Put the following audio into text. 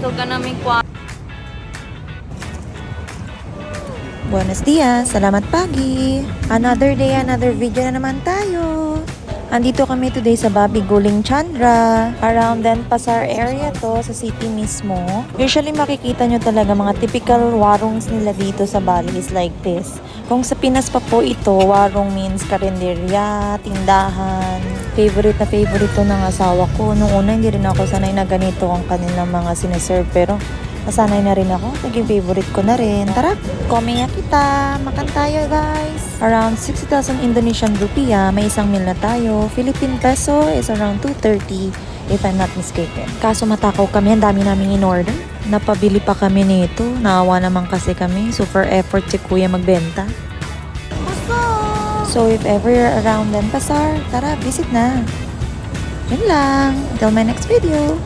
gusto ka namin kwa. Buenos dias, salamat pagi. Another day, another video na naman tayo. Andito kami today sa Babi Guling Chandra. Around Denpasar area to, sa city mismo. Usually makikita nyo talaga mga typical warungs nila dito sa Bali is like this. Kung sa Pinas pa po ito, warung means karinderya, tindahan. Favorite na favorite to ng asawa ko. Nung una hindi rin ako sanay na ganito ang kanilang mga sineserve, pero nasanay na rin ako. Naging favorite ko na rin. Tara, komenya kita. Makan tayo, guys. Around 60,000 Indonesian rupiah. May isang meal na tayo. Philippine peso is around 230 if I'm not mistaken. Kaso matakaw kami. Ang dami namin in-order. Napabili pa kami nito. Naawa naman kasi kami. Super effort si kuya magbenta. So if ever you're around Denpasar, tara, visit na. Yun lang. Until my next video.